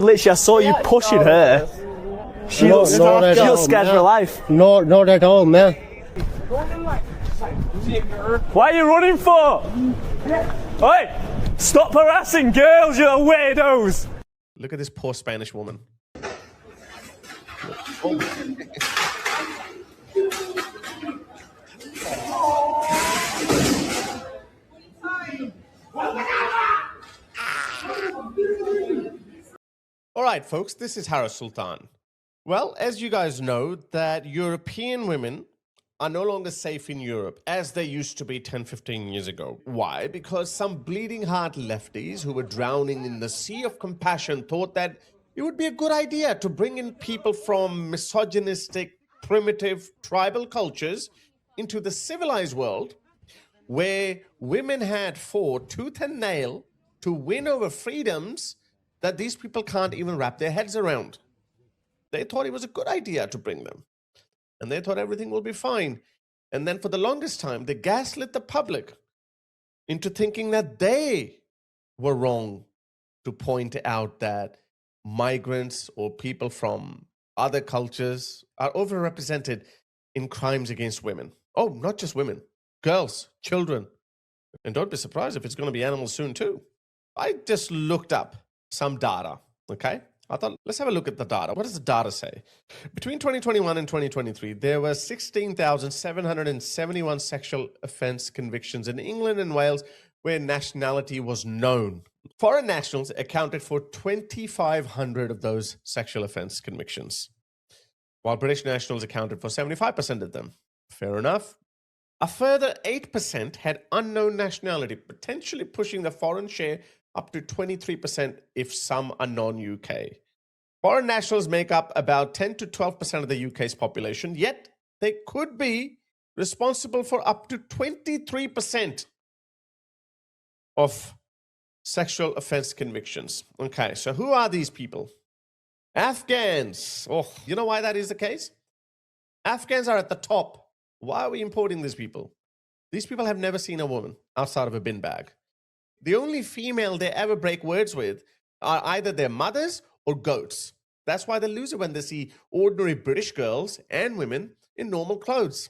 Literally, I saw you pushing her. She looks scared for her life. No, not at all, man. What are you running for? Oi! Stop harassing girls, you weirdos! Look at this poor Spanish woman. All right, folks, this is Sultan. Well, as you guys know, that European women are no longer safe in Europe as they used to be 10, 15 years ago. Why? Because some bleeding heart lefties who were drowning in the sea of compassion thought that it would be a good idea to bring in people from misogynistic, primitive, tribal cultures into the civilized world where women had fought tooth and nail to win over freedoms that these people can't even wrap their heads around. They thought it was a good idea to bring them. And they thought everything will be fine. And then for the longest time, they gaslit the public into thinking that they were wrong to point out that migrants or people from other cultures are overrepresented in crimes against women. Oh, not just women, girls, children. And don't be surprised if it's going to be animals soon too. I just looked up some data, okay? I thought, let's have a look at the data. What does the data say? Between 2021 and 2023, there were 16,771 sexual offense convictions in England and Wales where nationality was known. Foreign nationals accounted for 2,500 of those sexual offense convictions, while British nationals accounted for 75% of them. Fair enough. A further 8% had unknown nationality, potentially pushing the foreign share up to 23% if some are non-UK. Foreign nationals make up about 10 to 12% of the UK's population, yet they could be responsible for up to 23% of sexual offense convictions. Okay, so who are these people? Afghans. Oh, you know why that is the case? Afghans are at the top. Why are we importing these people? These people have never seen a woman outside of a bin bag. The only female they ever break words with are either their mothers or goats. That's why they lose it when they see ordinary British girls and women in normal clothes.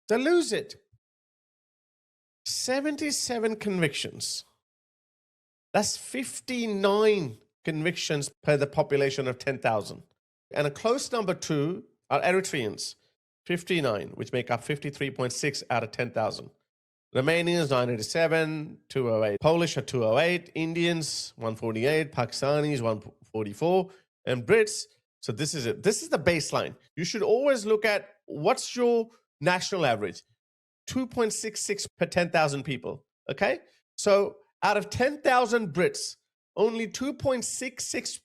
They lose it. 77 convictions. That's 59 convictions per the population of 10,000. And a close number two are Eritreans, 59, which make up 53.6 out of 10,000. Romanians, 987, 208. Polish are 208. Indians, 148. Pakistanis, 144. And Brits, so this is it. This is the baseline. You should always look at what's your national average. 2.66 per 10,000 people, okay? So out of 10,000 Brits, only 2.66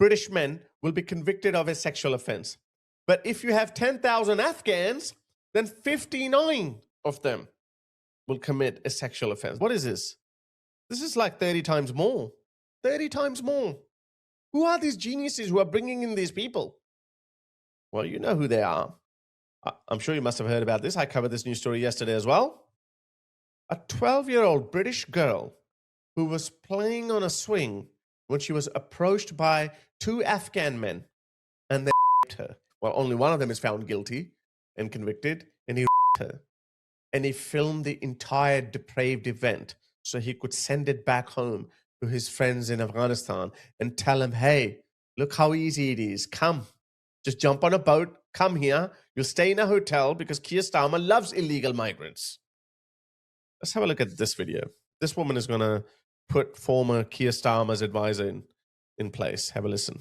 British men will be convicted of a sexual offense. But if you have 10,000 Afghans, then 59 of them will commit a sexual offense. What is this? This is like 30 times more. 30 times more. Who are these geniuses who are bringing in these people? Well, you know who they are. I'm sure you must have heard about this. I covered this news story yesterday as well. A 12-year-old British girl who was playing on a swing when she was approached by two Afghan men and they raped her. Well, only one of them is found guilty and convicted, and he raped her. And he filmed the entire depraved event so he could send it back home to his friends in Afghanistan and tell them, hey, look how easy it is. Come, just jump on a boat, come here. You'll stay in a hotel because Keir Starmer loves illegal migrants. Let's have a look at this video. This woman is going to put former Keir Starmer's advisor in place. Have a listen.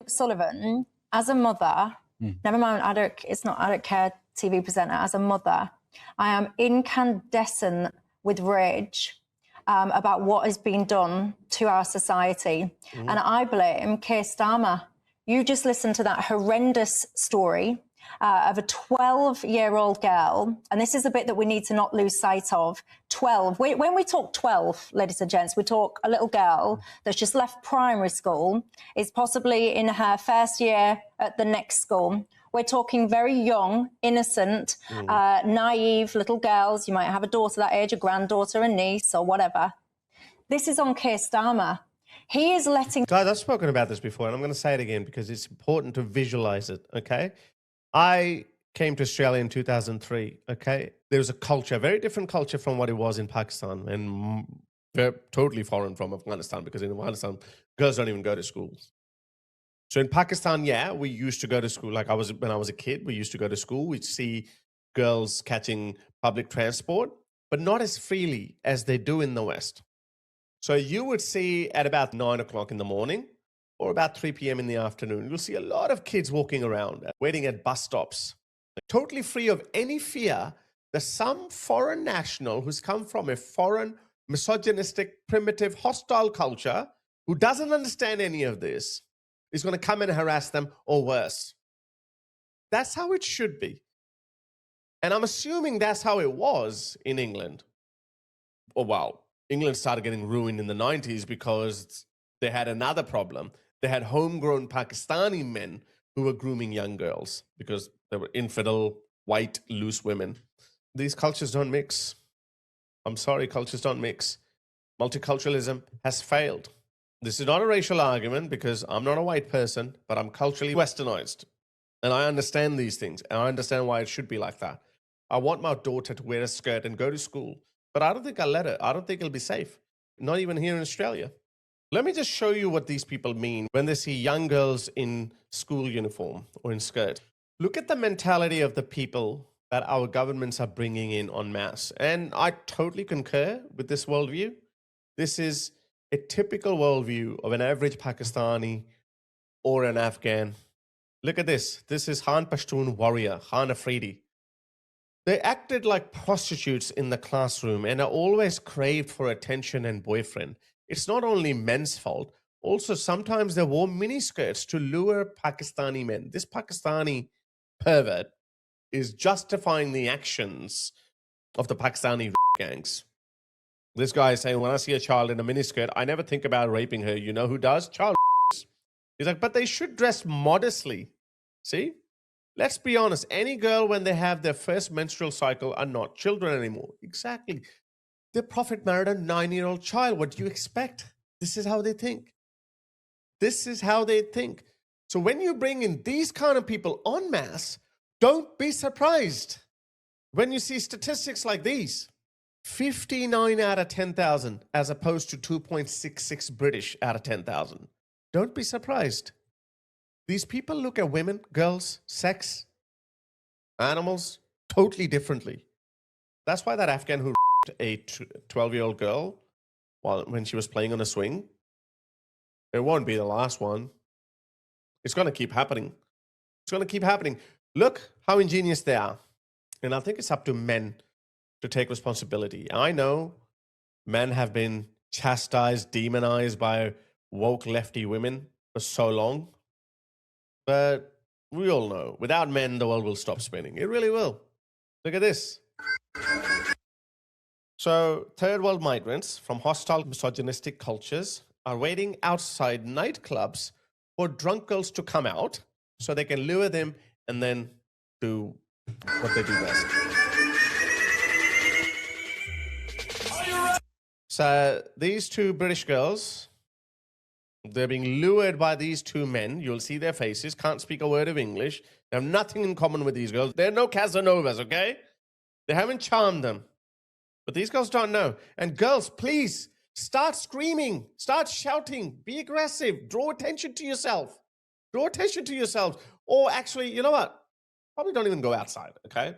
Sullivan, as a mother, never mind, I don't care, TV presenter, as a mother, I am incandescent with rage about what is being done to our society. And I blame Keir Starmer. You just listened to that horrendous story of a 12-year-old girl, and this is a bit that we need to not lose sight of. 12. When we talk 12, ladies and gents, we talk a little girl that's just left primary school, is possibly in her first year at the next school. We're talking very young, innocent, naive little girls. You might have a daughter that age, a granddaughter, a niece, or whatever. This is on Keir Starmer. He is letting... Guys, I've spoken about this before, and I'm going to say it again because it's important to visualize it, okay? I came to Australia in 2003, okay? There was a culture, a very different culture from what it was in Pakistan, and they're totally foreign from Afghanistan, because in Afghanistan, girls don't even go to school. So in Pakistan, yeah, we used to go to school. Like when I was a kid, we used to go to school. We'd see girls catching public transport, but not as freely as they do in the West. So you would see at about 9 o'clock in the morning or about 3 p.m. in the afternoon, you'll see a lot of kids walking around, waiting at bus stops, totally free of any fear that some foreign national who's come from a foreign, misogynistic, primitive, hostile culture who doesn't understand any of this is going to come and harass them, or worse. That's how it should be. And I'm assuming that's how it was in England. Oh, wow. England started getting ruined in the 90s because they had another problem. They had homegrown Pakistani men who were grooming young girls because they were infidel, white, loose women. These cultures don't mix. I'm sorry, cultures don't mix. Multiculturalism has failed. This is not a racial argument because I'm not a white person, but I'm culturally westernized. And I understand these things. And I understand why it should be like that. I want my daughter to wear a skirt and go to school. But I don't think I'll let her. I don't think it'll be safe. Not even here in Australia. Let me just show you what these people mean when they see young girls in school uniform or in skirt. Look at the mentality of the people that our governments are bringing in en masse. And I totally concur with this worldview. This is a typical worldview of an average Pakistani or an Afghan. Look at this. This is Khan Pashtun warrior, Khan Afridi. They acted like prostitutes in the classroom and are always craved for attention and boyfriend. It's not only men's fault. Also, sometimes they wore miniskirts to lure Pakistani men. This Pakistani pervert is justifying the actions of the Pakistani gangs. This guy is saying, when I see a child in a miniskirt, I never think about raping her. You know who does? Child. He's like, but they should dress modestly. See? Let's be honest. Any girl, when they have their first menstrual cycle, are not children anymore. Exactly. The Prophet married a 9-year-old child. What do you expect? This is how they think. This is how they think. So when you bring in these kind of people en masse, don't be surprised when you see statistics like these. 59 out of 10,000 as opposed to 2.66 British out of 10,000. Don't be surprised. These people look at women, girls, sex, animals totally differently. That's why that Afghan who a 12-year-old girl when she was playing on a swing, it won't be the last one. It's going to keep happening. It's going to keep happening. Look how ingenious they are. And I think it's up to men to take responsibility. I know men have been chastised, demonized by woke lefty women for so long. But we all know, without men, the world will stop spinning. It really will. Look at this. So, third world migrants from hostile misogynistic cultures are waiting outside nightclubs for drunk girls to come out so they can lure them and then do what they do best. So these two British girls, they're being lured by these two men. You'll see their faces, can't speak a word of English. They have nothing in common with these girls. They're no Casanovas, okay? They haven't charmed them. But these girls don't know. And girls, please, start screaming, start shouting, be aggressive, draw attention to yourself. Draw attention to yourselves. Or actually, you know what? Probably don't even go outside, okay?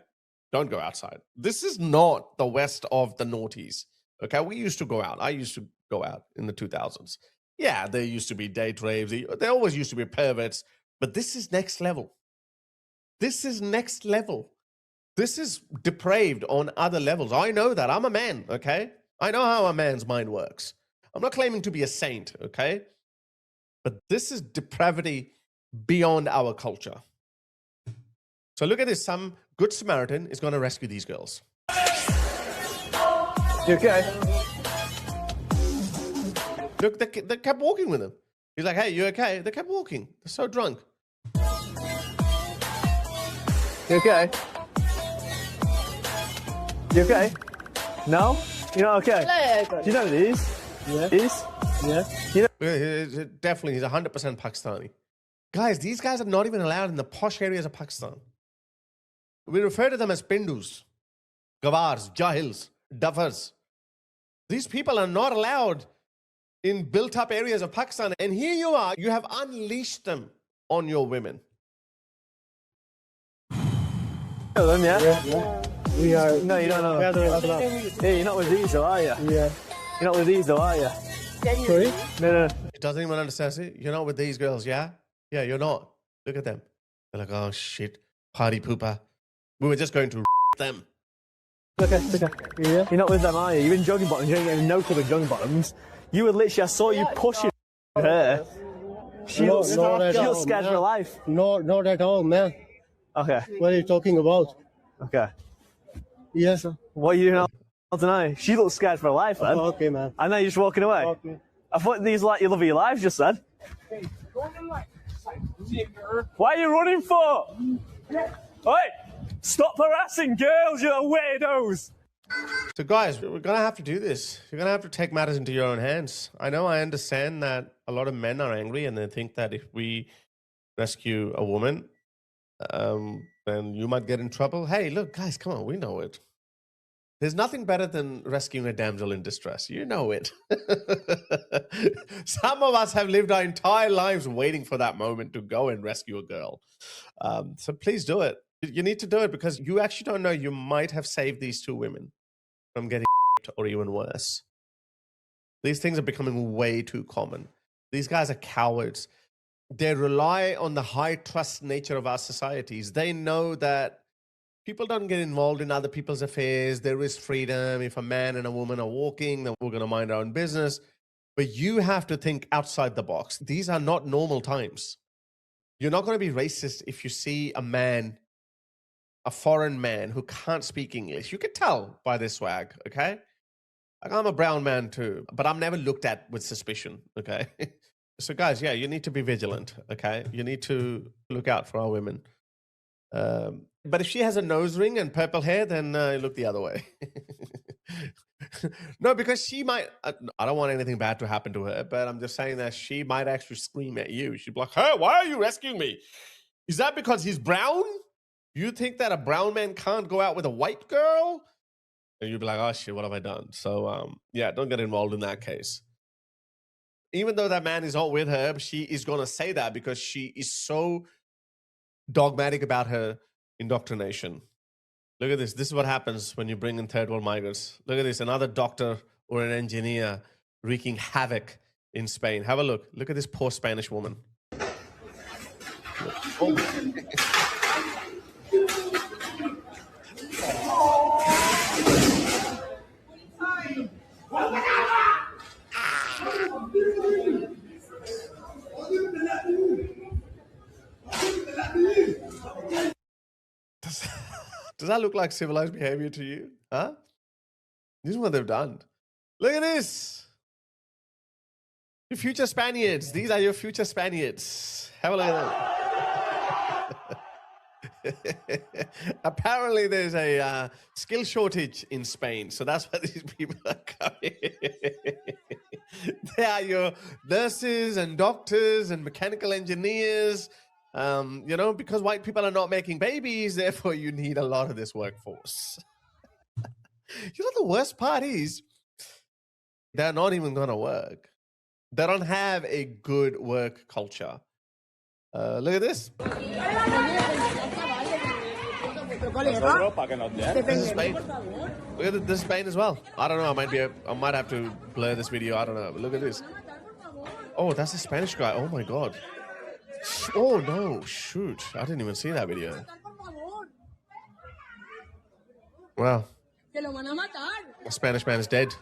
Don't go outside. This is not the West of the noughties. Okay, we used to go out. I used to go out in the 2000s. Yeah, there used to be date raves. There always used to be perverts. But this is next level. This is next level. This is depraved on other levels. I know that. I'm a man, okay? I know how a man's mind works. I'm not claiming to be a saint, okay? But this is depravity beyond our culture. So look at this. Some good Samaritan is going to rescue these girls. You okay? Look, they kept walking with him. He's like, hey, you okay? They kept walking. They're so drunk. You okay? You okay? No? You're not okay? Do you know these? Yeah. Is? Yeah. Definitely, he's 100% Pakistani. Guys, these guys are not even allowed in the posh areas of Pakistan. We refer to them as Pindus, Gawars, Jahils, Duffers. These people are not allowed in built-up areas of Pakistan. And here you are, you have unleashed them on your women. Them, yeah? Yeah. We are. No, you don't know. Hey, you're not with these, though, are you? Yeah. You're not with these, though, are you? Sorry? No. It doesn't even understand it. You're not with these girls, yeah? Yeah, you're not. Look at them. They're like, oh, shit, party pooper. We were just going to them. Okay. Yeah. You're not with them, are you? You're in jogging bottoms. You ain't getting no club in jogging bottoms. You were literally, I saw you pushing her. She No, looks not at all, scared for man. her life. No, not at all, man. Okay. What are you talking about? Okay. Yes. What are you doing out tonight? She looks scared for her life, then. Okay, man. And now you're just walking away. Okay. I thought these like your love of your life just said. What are you running for? Oi! Stop harassing girls, you weirdos! So guys, we're going to have to do this. You're going to have to take matters into your own hands. I understand that a lot of men are angry and they think that if we rescue a woman, then you might get in trouble. Hey, look, guys, come on, we know it. There's nothing better than rescuing a damsel in distress. You know it. Some of us have lived our entire lives waiting for that moment to go and rescue a girl. So please do it. You need to do it because you actually don't know, you might have saved these two women from getting or even worse. These things are becoming way too common. These guys are cowards. They rely on the high trust nature of our societies. They know that people don't get involved in other people's affairs. There is freedom. If a man and a woman are walking, then we're going to mind our own business. But you have to think outside the box. These are not normal times. You're not going to be racist if you see a man, a foreign man who can't speak English. You can tell by their swag, okay? Like, I'm a brown man too, but I'm never looked at with suspicion, okay? So guys, yeah, you need to be vigilant, okay? You need to look out for our women. But if she has a nose ring and purple hair, then look the other way. No, because she might, I don't want anything bad to happen to her, but I'm just saying that she might actually scream at you. She'd be like, hey, why are you rescuing me? Is that because he's brown? You think that a brown man can't go out with a white girl? And you'd be like, oh shit, what have I done? So yeah, don't get involved in that case. Even though that man is not with her, she is going to say that because she is so dogmatic about her indoctrination. Look at this. This is what happens when you bring in third world migrants. Look at this. Another doctor or an engineer wreaking havoc in Spain. Have a look. Look at this poor Spanish woman. Oh. Does that look like civilized behavior to you? Huh? This is what they've done. Look at this. Your future Spaniards. These are your future Spaniards. Have a look at them. Apparently there's a skill shortage in Spain. So that's why these people are coming. They are your nurses and doctors and mechanical engineers. You know, because white people are not making babies, therefore you need a lot of this workforce. You know, the worst part is they're not even going to work. They don't have a good work culture. Look at this. This is Spain. Look at this is Spain as well. I don't know. I might have to blur this video. I don't know. But look at this. Oh, that's a Spanish guy. Oh my God. Oh no, shoot. I didn't even see that video. Wow. A Spanish man is dead.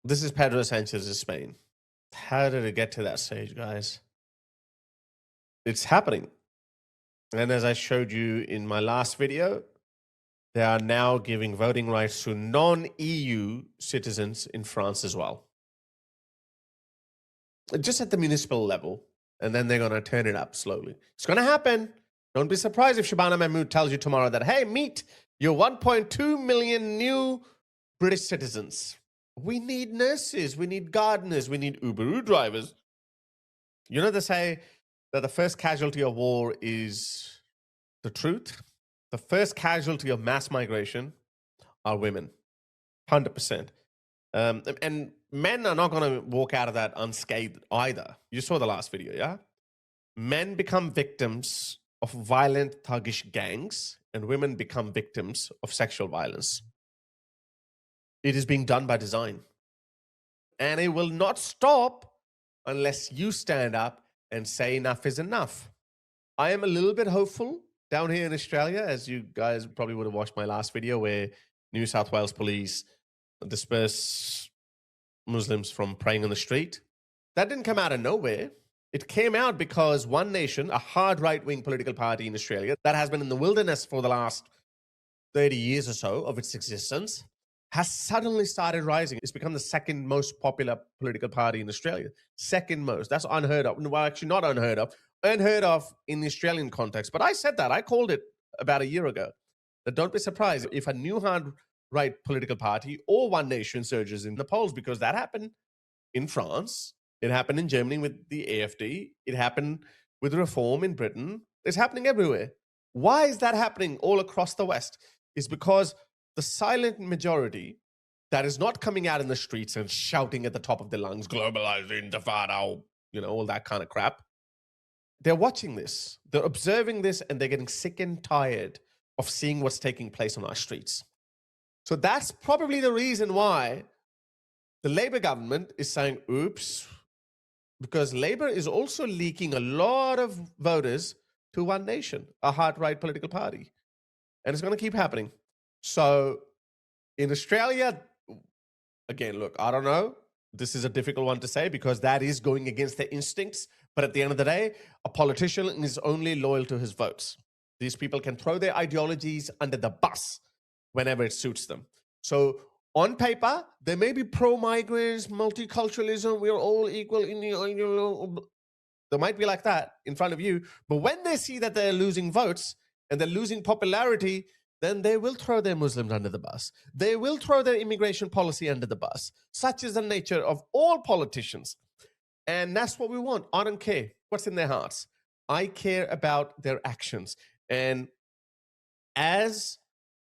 This is Pedro Sanchez's Spain. How did it get to that stage, guys? It's happening. And as I showed you in my last video, they are now giving voting rights to non-EU citizens in France as well. Just at the municipal level, and then they're going to turn it up slowly. It's going to happen. Don't be surprised if Shabana Mahmood tells you tomorrow that, hey, meet your 1.2 million new British citizens. We need nurses, we need gardeners, we need Uber drivers. You know, they say that the first casualty of war is the truth. The first casualty of mass migration are women, 100%. And men are not going to walk out of that unscathed either. You saw the last video, yeah? Men become victims of violent, thuggish gangs, and women become victims of sexual violence. It is being done by design. And it will not stop unless you stand up and say enough is enough. I am a little bit hopeful down here in Australia, as you guys probably would have watched my last video where New South Wales police disperse Muslims from praying on the street. That didn't come out of nowhere. It came out because One Nation, a hard right-wing political party in Australia that has been in the wilderness for the last 30 years or so of its existence, has suddenly started rising. It's become the second most popular political party in Australia. Second most. That's unheard of. Well, actually not unheard of. Unheard of in the Australian context. But I said that. I called it about a year ago. That don't be surprised if a new hard right political party or One Nation surges in the polls, because that happened in France. It happened in Germany with the AfD. It happened with Reform in Britain. It's happening everywhere. Why is that happening all across the West? It's because the silent majority that is not coming out in the streets and shouting at the top of their lungs, globalizing, intifada, all that kind of crap. They're watching this. They're observing this, and they're getting sick and tired of seeing what's taking place on our streets. So that's probably the reason why the Labour government is saying, oops, because Labour is also leaking a lot of voters to One Nation, a hard-right political party. And it's going to keep happening. So in Australia, again, look, I don't know. This is a difficult one to say because that is going against their instincts. But at the end of the day, a politician is only loyal to his votes. These people can throw their ideologies under the bus whenever it suits them. So on paper, they may be pro-migrants, multiculturalism, we're all equal in the... They might be like that in front of you. But when they see that they're losing votes and they're losing popularity, then they will throw their Muslims under the bus. They will throw their immigration policy under the bus. Such is the nature of all politicians. And that's what we want. I don't care what's in their hearts. I care about their actions. And as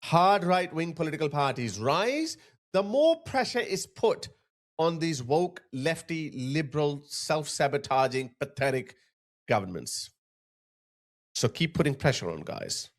hard right-wing political parties rise, the more pressure is put on these woke, lefty, liberal, self-sabotaging, pathetic governments. So keep putting pressure on, guys.